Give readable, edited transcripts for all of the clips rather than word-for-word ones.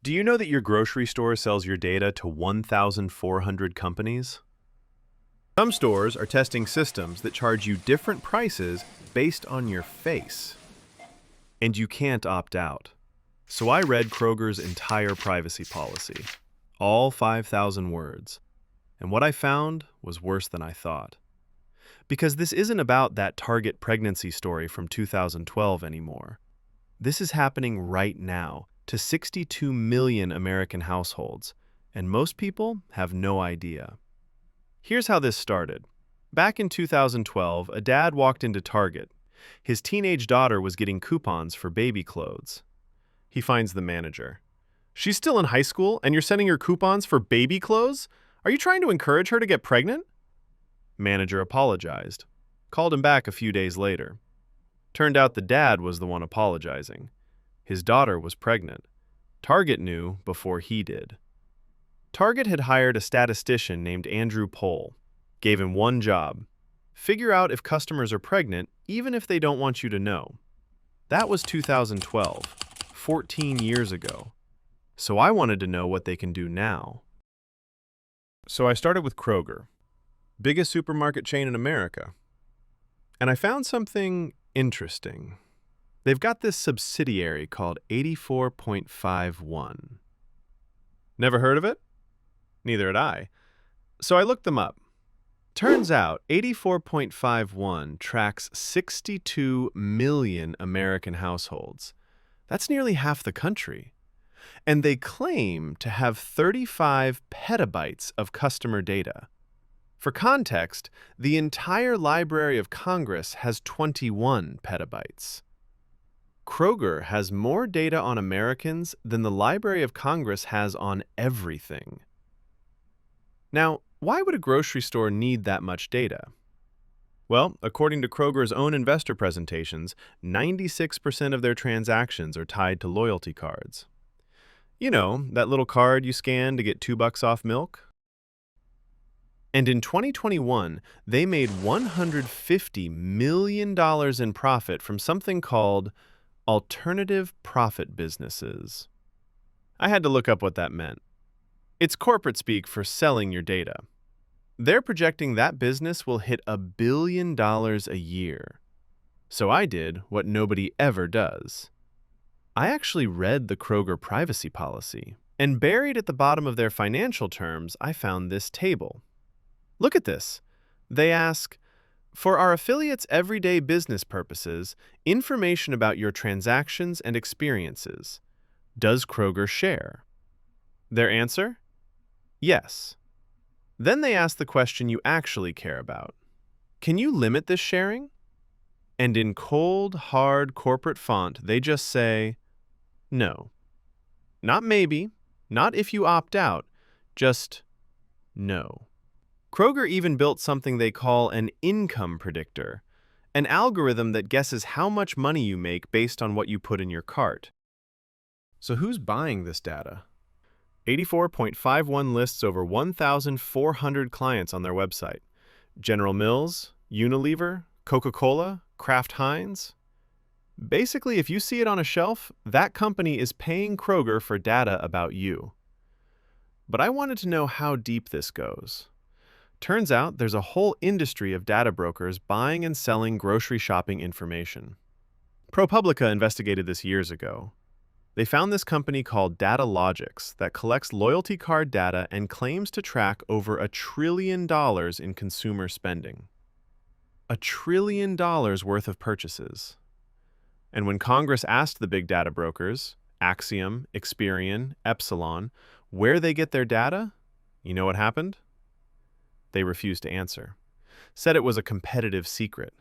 Do you know that your grocery store sells your data to 1,400 companies? Some stores are testing systems that charge you different prices based on your face. And you can't opt out. So I read Kroger's entire privacy policy, all 5,000 words. And what I found was worse than I thought. Because this isn't about that Target pregnancy story from 2012 anymore. This is happening right now to 62 million American households, and most people have no idea. Here's how this started. Back in 2012, a dad walked into Target. His teenage daughter was getting coupons for baby clothes. He finds the manager. "She's still in high school, and you're sending her coupons for baby clothes? Are you trying to encourage her to get pregnant?" Manager apologized. Called him back a few days later. Turned out the dad was the one apologizing. His daughter was pregnant. Target knew before he did. Target had hired a statistician named Andrew Pohl. Gave him one job. Figure out if customers are pregnant, even if they don't want you to know. That was 2012, 14 years ago. So I wanted to know what they can do now. So I started with Kroger, biggest supermarket chain in America. And I found something interesting. They've got this subsidiary called 84.51. Never heard of it? Neither had I. So I looked them up. Turns out 84.51 tracks 62 million American households. That's nearly half the country. And they claim to have 35 petabytes of customer data. For context, the entire Library of Congress has 21 petabytes. Kroger has more data on Americans than the Library of Congress has on everything. Now, why would a grocery store need that much data? Well, according to Kroger's own investor presentations, 96% of their transactions are tied to loyalty cards. You know, that little card you scan to get $2 off milk? And in 2021, they made $150 million in profit from something called alternative profit businesses. I had to look up what that meant. It's corporate speak for selling your data. They're projecting that business will hit $1 billion a year. So I did what nobody ever does. I actually read the Kroger privacy policy, and buried at the bottom of their financial terms, I found this table. Look at this. They ask, "For our affiliates' everyday business purposes, information about your transactions and experiences. Does Kroger share?" Their answer? Yes. Then they ask the question you actually care about. Can you limit this sharing? And in cold, hard corporate font, they just say, no. Not maybe, not if you opt out, just no. Kroger even built something they call an income predictor, an algorithm that guesses how much money you make based on what you put in your cart. So who's buying this data? 84.51 lists over 1,400 clients on their website. General Mills, Unilever, Coca-Cola, Kraft Heinz. Basically, if you see it on a shelf, that company is paying Kroger for data about you. But I wanted to know how deep this goes. Turns out there's a whole industry of data brokers buying and selling grocery shopping information. ProPublica investigated this years ago. They found this company called Datalogics that collects loyalty card data and claims to track over $1 trillion in consumer spending. $1 trillion worth of purchases. And when Congress asked the big data brokers, Axiom, Experian, Epsilon, where they get their data, you know what happened? They refused to answer. Said it was a competitive secret.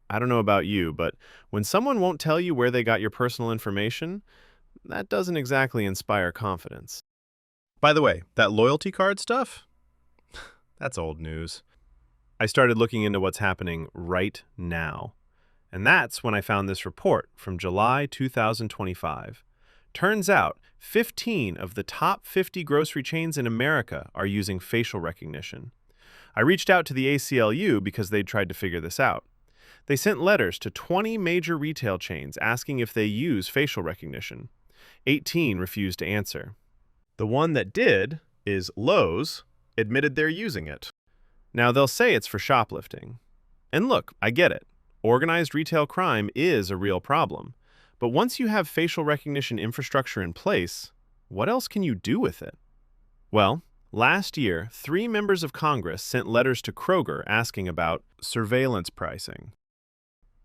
I don't know about you, but when someone won't tell you where they got your personal information, that doesn't exactly inspire confidence. By the way, that loyalty card stuff? That's old news. I started looking into what's happening right now. And that's when I found this report from July 2025. Turns out 15 of the top 50 grocery chains in America are using facial recognition. I reached out to the ACLU because they'd tried to figure this out. They sent letters to 20 major retail chains asking if they use facial recognition. 18 refused to answer. The one that did is Lowe's admitted they're using it. Now, they'll say it's for shoplifting. And look, I get it. Organized retail crime is a real problem. But once you have facial recognition infrastructure in place, what else can you do with it? Well, last year, 3 members of Congress sent letters to Kroger asking about surveillance pricing.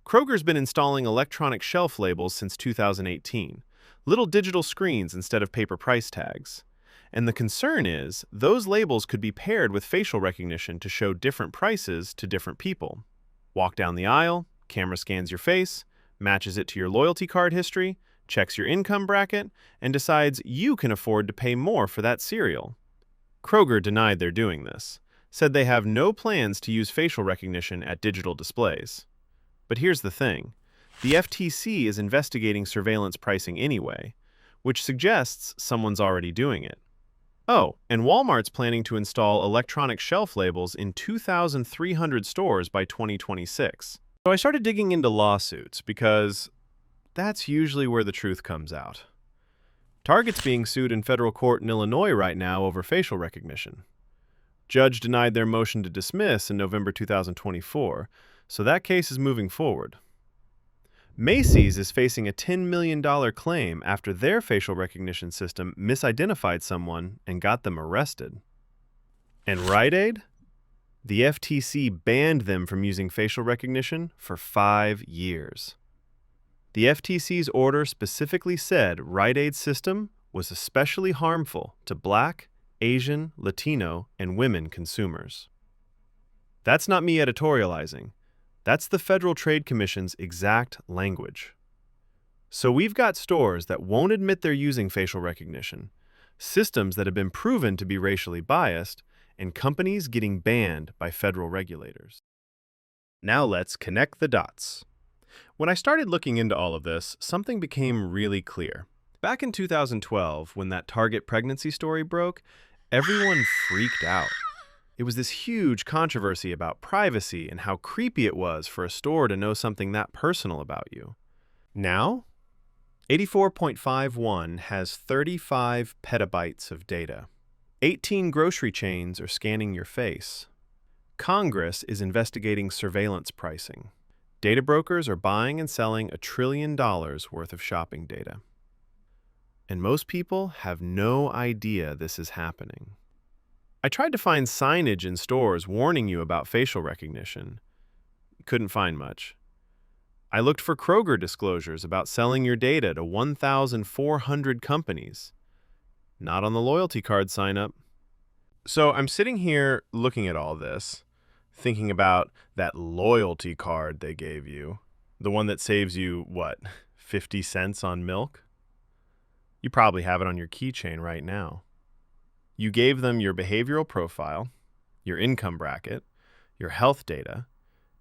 Kroger's been installing electronic shelf labels since 2018, little digital screens instead of paper price tags. And the concern is, those labels could be paired with facial recognition to show different prices to different people. Walk down the aisle, camera scans your face, matches it to your loyalty card history, checks your income bracket, and decides you can afford to pay more for that cereal. Kroger denied they're doing this, said they have no plans to use facial recognition at digital displays. But here's the thing. The FTC is investigating surveillance pricing anyway, which suggests someone's already doing it. Oh, and Walmart's planning to install electronic shelf labels in 2,300 stores by 2026. So I started digging into lawsuits because that's usually where the truth comes out. Target's being sued in federal court in Illinois right now over facial recognition. Judge denied their motion to dismiss in November 2024, so that case is moving forward. Macy's is facing a $10 million claim after their facial recognition system misidentified someone and got them arrested. And Rite Aid? The FTC banned them from using facial recognition for 5 years. The FTC's order specifically said Rite Aid's system was especially harmful to Black, Asian, Latino, and women consumers. That's not me editorializing. That's the Federal Trade Commission's exact language. So we've got stores that won't admit they're using facial recognition, systems that have been proven to be racially biased, and companies getting banned by federal regulators. Now let's connect the dots. When I started looking into all of this, something became really clear. Back in 2012, when that Target pregnancy story broke, everyone freaked out. It was this huge controversy about privacy and how creepy it was for a store to know something that personal about you. Now, 84.51 has 35 petabytes of data. 18 grocery chains are scanning your face. Congress is investigating surveillance pricing. Data brokers are buying and selling $1 trillion worth of shopping data. And most people have no idea this is happening. I tried to find signage in stores warning you about facial recognition. Couldn't find much. I looked for Kroger disclosures about selling your data to 1,400 companies. Not on the loyalty card sign-up. So I'm sitting here looking at all this, thinking about that loyalty card they gave you, the one that saves you, 50 cents on milk? You probably have it on your keychain right now. You gave them your behavioral profile, your income bracket, your health data,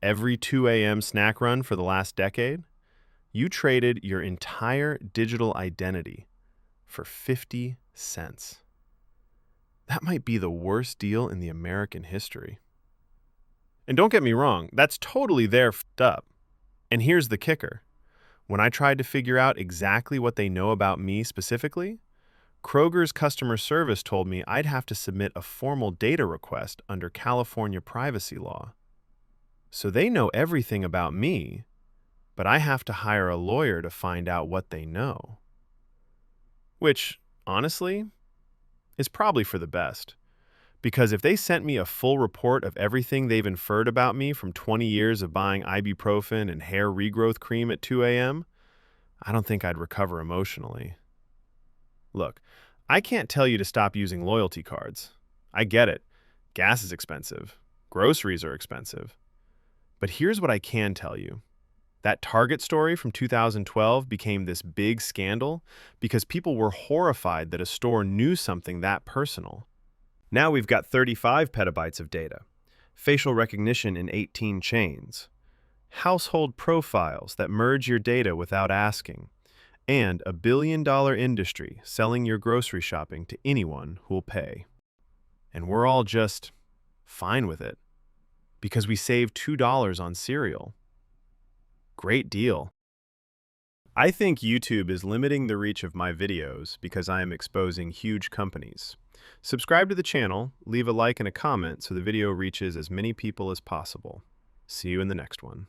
every 2 a.m. snack run for the last decade. You traded your entire digital identity for 50 cents. That might be the worst deal in the American history. And don't get me wrong, that's totally their f***ed up. And here's the kicker. When I tried to figure out exactly what they know about me specifically, Kroger's customer service told me I'd have to submit a formal data request under California privacy law. So they know everything about me, but I have to hire a lawyer to find out what they know. Which, honestly, is probably for the best. Because if they sent me a full report of everything they've inferred about me from 20 years of buying ibuprofen and hair regrowth cream at 2 a.m., I don't think I'd recover emotionally. Look, I can't tell you to stop using loyalty cards. I get it. Gas is expensive. Groceries are expensive. But here's what I can tell you. That Target story from 2012 became this big scandal because people were horrified that a store knew something that personal. Now we've got 35 petabytes of data, facial recognition in 18 chains, household profiles that merge your data without asking, and a $1 billion industry selling your grocery shopping to anyone who'll pay. And we're all just fine with it because we saved $2 on cereal. Great deal. I think YouTube is limiting the reach of my videos because I am exposing huge companies. Subscribe to the channel, leave a like and a comment so the video reaches as many people as possible. See you in the next one.